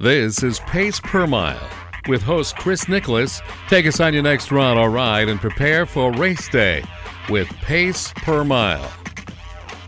This is Pace Per Mile with host Chris Nicholas. Take us on your next run or ride and prepare for race day with Pace Per Mile.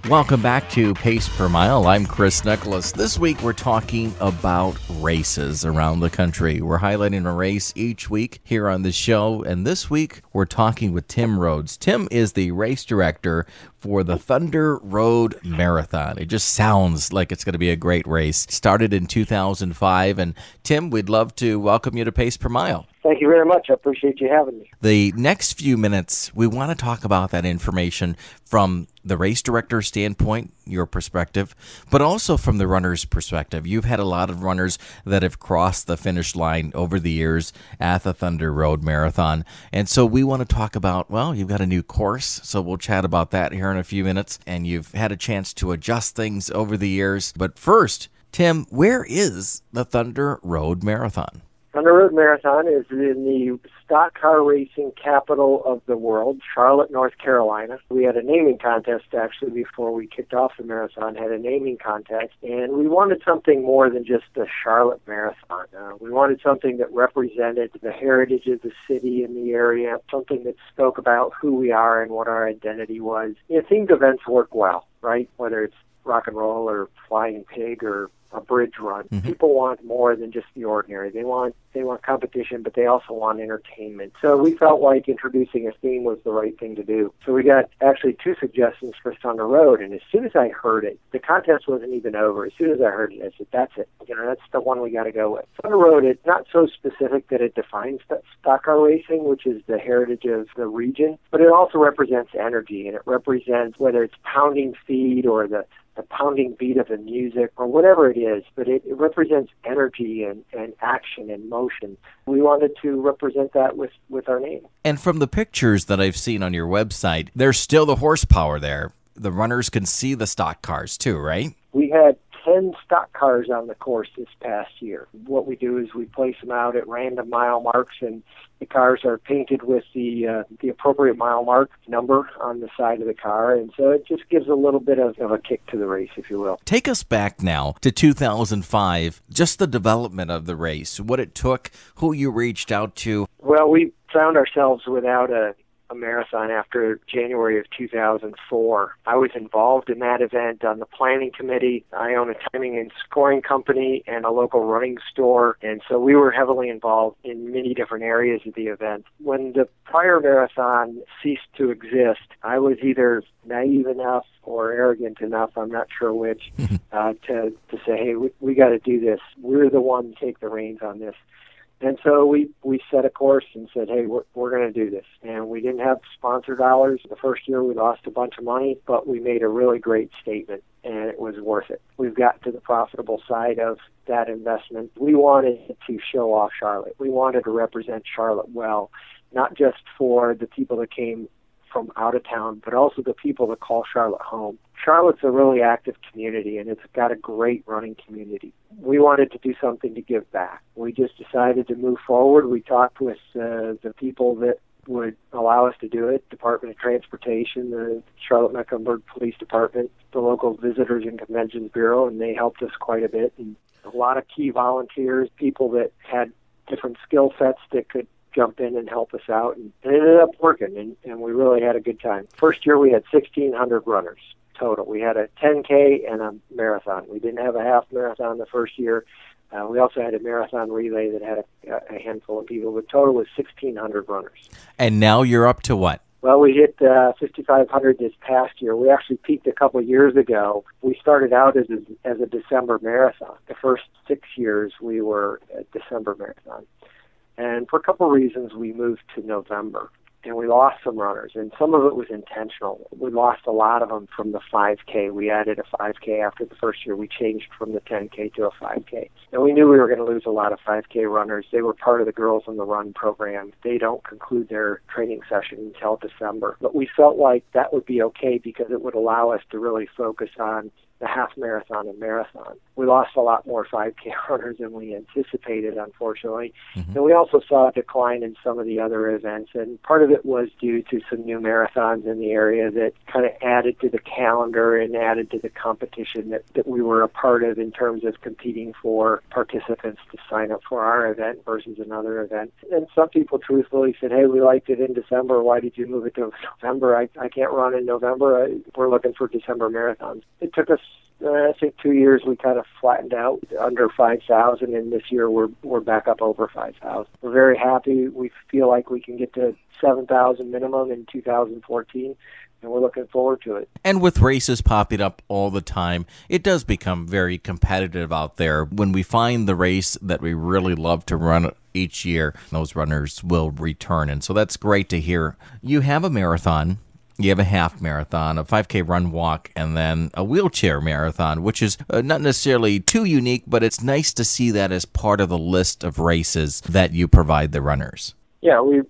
Welcome back to Pace Per Mile. I'm Chris Nicholas. This week we're talking about races around the country. We're highlighting a race each week here on the show, and this week we're talking with Tim Rhodes. Tim is the race director for the Thunder Road Marathon. It just sounds like it's going to be a great race. Started in 2005, and Tim, we'd love to welcome you to Pace Per Mile. Thank you very much. I appreciate you having me. The next few minutes, we want to talk about that information from the race director standpoint, your perspective, but also from the runner's perspective. You've had a lot of runners that have crossed the finish line over the years at the Thunder Road Marathon. And so we want to talk about, well, you've got a new course, so we'll chat about that here in a few minutes. And you've had a chance to adjust things over the years. But first, Tim, where is the Thunder Road Marathon? Thunder Road Marathon is in the stock car racing capital of the world, Charlotte, North Carolina. We had a naming contest, actually, before we kicked off the marathon, had a naming contest, and we wanted something more than just the Charlotte Marathon. We wanted something that represented the heritage of the city and the area, something that spoke about who we are and what our identity was. Themed events work well, right? Whether it's rock and roll or flying pig or a bridge run. Mm-hmm. People want more than just the ordinary. They want competition, but they also want entertainment. So we felt like introducing a theme was the right thing to do. So we got actually 2 suggestions for Thunder Road, and as soon as I heard it, the contest wasn't even over. As soon as I heard it, I said, that's it. That's the one we got to go with. Thunder Road, it's not so specific that it defines stock car racing, which is the heritage of the region, but it also represents energy, and it represents whether it's pounding feet or the pounding beat of the music or whatever it is, but it represents energy and action and motion. We wanted to represent that with our name. And from the pictures that I've seen on your website, there's still the horsepower there. The runners can see the stock cars too, right? We had 10 stock cars on the course this past year. What we do is we place them out at random mile marks, and the cars are painted with the appropriate mile mark number on the side of the car, and so it just gives a little bit of a kick to the race, if you will. Take us back now to 2005, just the development of the race, what it took, who you reached out to. Well, we found ourselves without a marathon after January of 2004. I was involved in that event on the planning committee. I own a timing and scoring company and a local running store, and so we were heavily involved in many different areas of the event. When the prior marathon ceased to exist, I was either naive enough or arrogant enough, I'm not sure which, to say, hey, we got to do this. We're the one to take the reins on this. And so we set a course and said, hey, we're going to do this. And we didn't have sponsor dollars. The first year we lost a bunch of money, but we made a really great statement, and it was worth it. We've gotten to the profitable side of that investment. We wanted to show off Charlotte. We wanted to represent Charlotte well, not just for the people that came from out of town, but also the people that call Charlotte home. Charlotte's a really active community, and it's got a great running community. We wanted to do something to give back. We just decided to move forward. We talked with the people that would allow us to do it, Department of Transportation, the Charlotte-Mecklenburg Police Department, the local Visitors and Conventions Bureau, and they helped us quite a bit. And a lot of key volunteers, people that had different skill sets that could jump in and help us out, and it ended up working, and we really had a good time. First year we had 1,600 runners total. We had a 10K and a marathon. We didn't have a half marathon the first year. We also had a marathon relay that had a handful of people. The total was 1,600 runners. And now you're up to what? Well, we hit 5,500 this past year. We actually peaked a couple of years ago. We started out as a December marathon. The first 6 years we were a December marathon. And for a couple of reasons, we moved to November, and we lost some runners, and some of it was intentional. We lost a lot of them from the 5K. We added a 5K after the first year. We changed from the 10K to a 5K. And we knew we were going to lose a lot of 5K runners. They were part of the Girls on the Run program. They don't conclude their training session until December. But we felt like that would be okay because it would allow us to really focus on the half marathon and marathon. We lost a lot more 5K runners than we anticipated, unfortunately. And we also saw a decline in some of the other events, and part of it was due to some new marathons in the area that kind of added to the calendar and added to the competition that we were a part of in terms of competing for participants to sign up for our event versus another event. And some people truthfully said, hey, we liked it in December. Why did you move it to November? I can't run in November. We're looking for December marathons. It took us, I think, 2 years. We kind of flattened out under 5,000, and this year we're back up over 5,000. We're very happy. We feel like we can get to 7,000 minimum in 2014. And we're looking forward to it. And with races popping up all the time, it does become very competitive out there. When we find the race that we really love to run each year, those runners will return. And so that's great to hear. You have a marathon, you have a half marathon, a 5K run walk, and then a wheelchair marathon, which is not necessarily too unique, but it's nice to see that as part of the list of races that you provide the runners. Yeah, we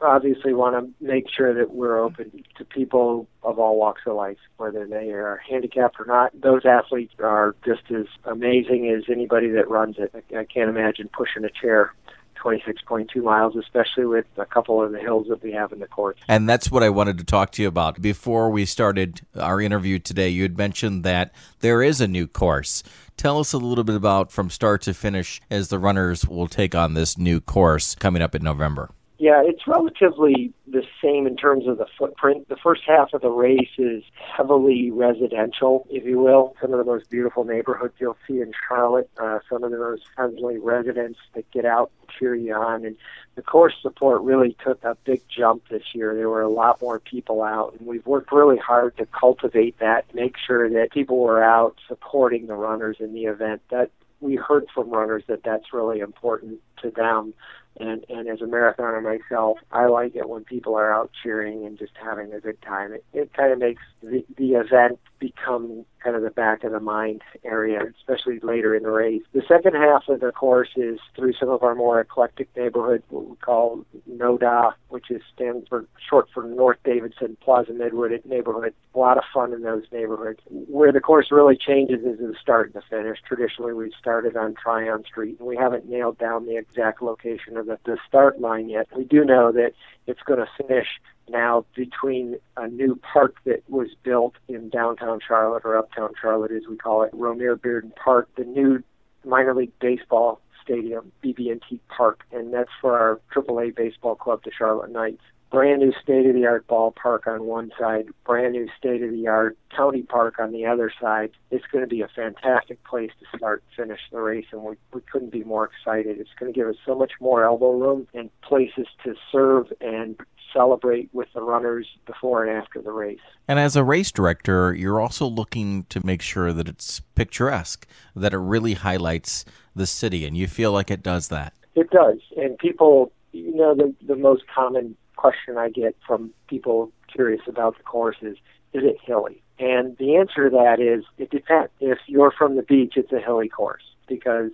obviously want to make sure that we're open to people of all walks of life, whether they are handicapped or not. Those athletes are just as amazing as anybody that runs it. I can't imagine pushing a chair 26.2 miles, especially with a couple of the hills that we have in the course. And that's what I wanted to talk to you about. Before we started our interview today, you had mentioned that there is a new course. Tell us a little bit about from start to finish as the runners will take on this new course coming up in November. Yeah, it's relatively the same in terms of the footprint. The first half of the race is heavily residential, if you will. Some of the most beautiful neighborhoods you'll see in Charlotte, some of the most friendly residents that get out and cheer you on. And the course support really took a big jump this year. There were a lot more people out, and we've worked really hard to cultivate that, make sure that people were out supporting the runners in the event. That we heard from runners that that's really important to them. And as a marathoner myself, I like it when people are out cheering and just having a good time. It kind of makes the event become kind of the back of the mind area, especially later in the race. The second half of the course is through some of our more eclectic neighborhoods, what we call NODA, which stands for short for North Davidson Plaza Midwood neighborhood. A lot of fun in those neighborhoods. Where the course really changes is the start and the finish. Traditionally, we've started on Tryon Street, and we haven't nailed down the exact location of the start line yet. We do know that it's going to finish now between a new park that was built in downtown Charlotte, or uptown Charlotte as we call it, Romare Bearden Park, the new minor league baseball stadium, BB&T Park, and that's for our AAA baseball club, the Charlotte Knights. Brand new state-of-the-art ballpark on one side, brand new state-of-the-art county park on the other side. It's going to be a fantastic place to start and finish the race, and we couldn't be more excited. It's going to give us so much more elbow room and places to serve and celebrate with the runners before and after the race. And as a race director, you're also looking to make sure that it's picturesque, that it really highlights the city, and you feel like it does that. It does, and people, the most common question I get from people curious about the course is it hilly? And the answer to that is it depends. If you're from the beach, it's a hilly course because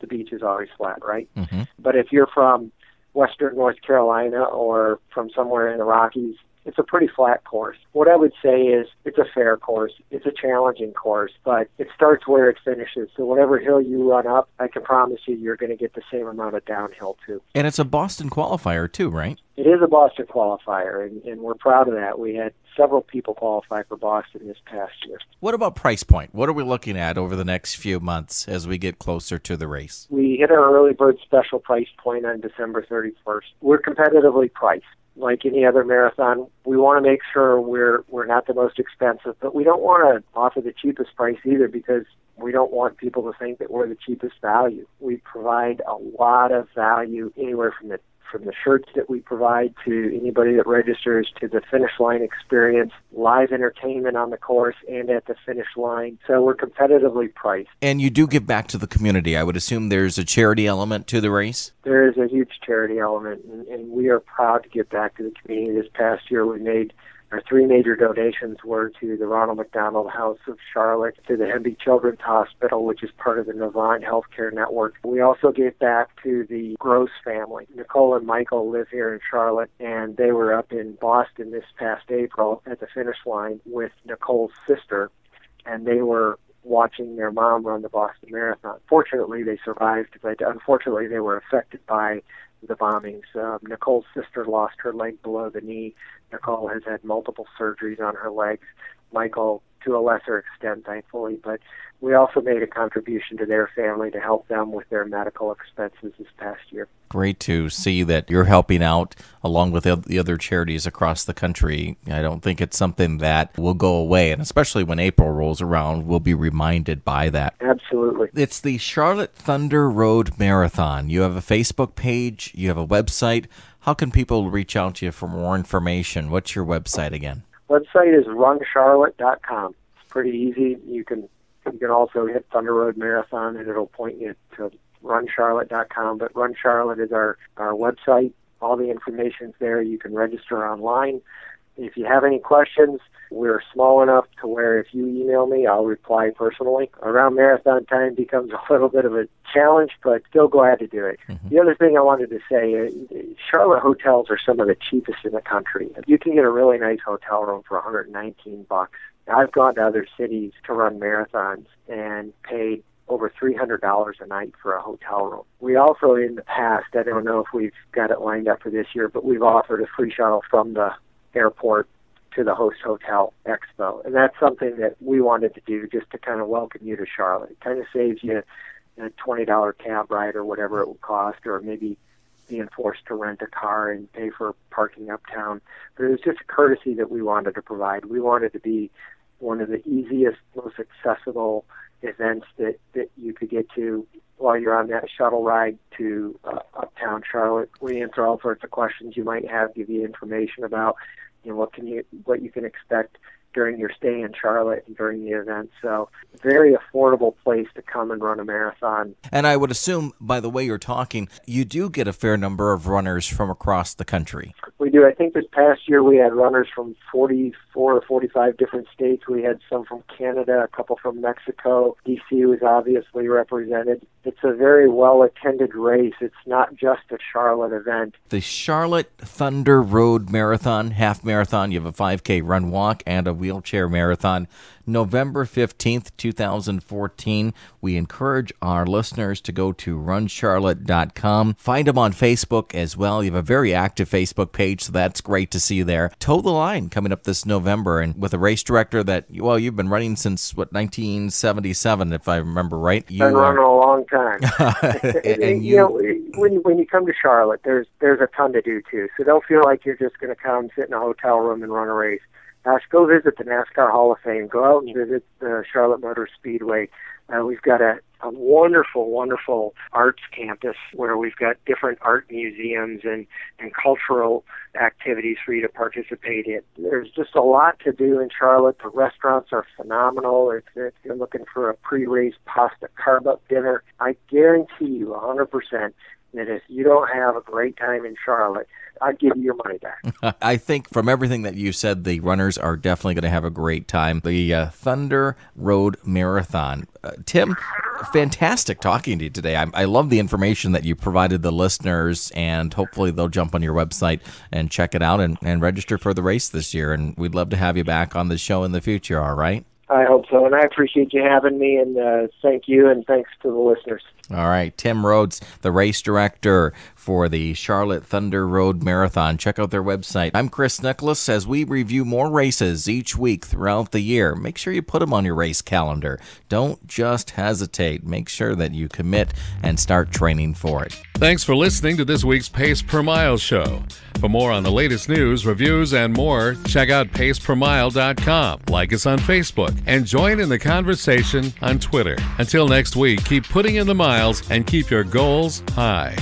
the beach is always flat, right? Mm-hmm. But if you're from Western North Carolina or from somewhere in the Rockies, it's a pretty flat course. What I would say is it's a fair course. It's a challenging course, but it starts where it finishes. So whatever hill you run up, I can promise you're going to get the same amount of downhill, too. And it's a Boston qualifier, too, right? It is a Boston qualifier, and we're proud of that. We had several people qualify for Boston this past year. What about price point? What are we looking at over the next few months as we get closer to the race? We hit our early bird special price point on December 31st. We're competitively priced. Like any other marathon, we want to make sure we're not the most expensive, but we don't want to offer the cheapest price either because we don't want people to think that we're the cheapest value. We provide a lot of value anywhere from the shirts that we provide to anybody that registers, to the finish line experience, live entertainment on the course and at the finish line. So we're competitively priced. And you do give back to the community. I would assume there's a charity element to the race? There is a huge charity element, and we are proud to give back to the community. This past year we made our three major donations were to the Ronald McDonald House of Charlotte, to the Hemby Children's Hospital, which is part of the Novant Healthcare Network. We also gave back to the Gross family. Nicole and Michael live here in Charlotte, and they were up in Boston this past April at the finish line with Nicole's sister. and they were watching their mom run the Boston Marathon. Fortunately, they survived, but unfortunately, they were affected by the bombings. Nicole's sister lost her leg below the knee. Nicole has had multiple surgeries on her legs. Michael, to a lesser extent, thankfully, but we also made a contribution to their family to help them with their medical expenses this past year. Great to see that you're helping out along with the other charities across the country. I don't think it's something that will go away, and especially when April rolls around, we'll be reminded by that. Absolutely. It's the Charlotte Thunder Road Marathon. You have a Facebook page, you have a website. How can people reach out to you for more information? What's your website again? Website is runcharlotte.com. It's pretty easy. You can also hit Thunder Road Marathon, and it'll point you to runcharlotte.com. But Run Charlotte is our website. All the information's there. You can register online. If you have any questions, we're small enough to where if you email me, I'll reply personally. Around marathon time becomes a little bit of a challenge, but still glad to do it. Mm-hmm. The other thing I wanted to say, Charlotte hotels are some of the cheapest in the country. You can get a really nice hotel room for $119. I've gone to other cities to run marathons and paid over $300 a night for a hotel room. We also, in the past, I don't know if we've got it lined up for this year, but we've offered a free shuttle from the airport to the host hotel expo. And that's something that we wanted to do just to kind of welcome you to Charlotte. It kind of saves you a $20 cab ride or whatever it would cost, or maybe being forced to rent a car and pay for parking uptown. But it was just a courtesy that we wanted to provide. We wanted to be one of the easiest, most accessible events that you could get to while you're on that shuttle ride to uptown Charlotte. We answer all sorts of questions you might have, give you information about what you can expect during your stay in Charlotte and during the event. So very affordable place to come and run a marathon. And I would assume, by the way you're talking, you do get a fair number of runners from across the country. We do. I think this past year we had runners from 44 or 45 different states. We had some from Canada, a couple from Mexico. DC was obviously represented. It's a very well-attended race. It's not just a Charlotte event. The Charlotte Thunder Road Marathon, half marathon, you have a 5K run walk and a wheelchair marathon. November 15th, 2014. We encourage our listeners to go to runcharlotte.com. Find them on Facebook as well. You have a very active Facebook page, so that's great to see there. Toe the Line coming up this November, and with a race director that, well, you've been running since, 1977, if I remember right. Been running a long time. and when you come to Charlotte, there's a ton to do, too. So don't feel like you're just going to come sit in a hotel room and run a race. Gosh, go visit the NASCAR Hall of Fame. Go out and visit the Charlotte Motor Speedway. We've got a wonderful, wonderful arts campus where we've got different art museums and cultural activities for you to participate in. There's just a lot to do in Charlotte. The restaurants are phenomenal. If you're looking for a pre-race pasta carb-up dinner, I guarantee you 100% that if you don't have a great time in Charlotte, I'd give you your money back. I think from everything that you said, the runners are definitely going to have a great time. The Thunder Road Marathon. Tim, fantastic talking to you today. I love the information that you provided the listeners, and hopefully they'll jump on your website and check it out and register for the race this year. And we'd love to have you back on the show in the future, all right? I hope so, and I appreciate you having me, and thank you, and thanks to the listeners. All right, Tim Rhodes, the race director for the Charlotte Thunder Road Marathon. Check out their website. I'm Chris Nicholas. As we review more races each week throughout the year, make sure you put them on your race calendar. Don't just hesitate. Make sure that you commit and start training for it. Thanks for listening to this week's Pace Per Mile show. For more on the latest news, reviews, and more, check out pacepermile.com. Like us on Facebook and join in the conversation on Twitter. Until next week, keep putting in the miles and keep your goals high.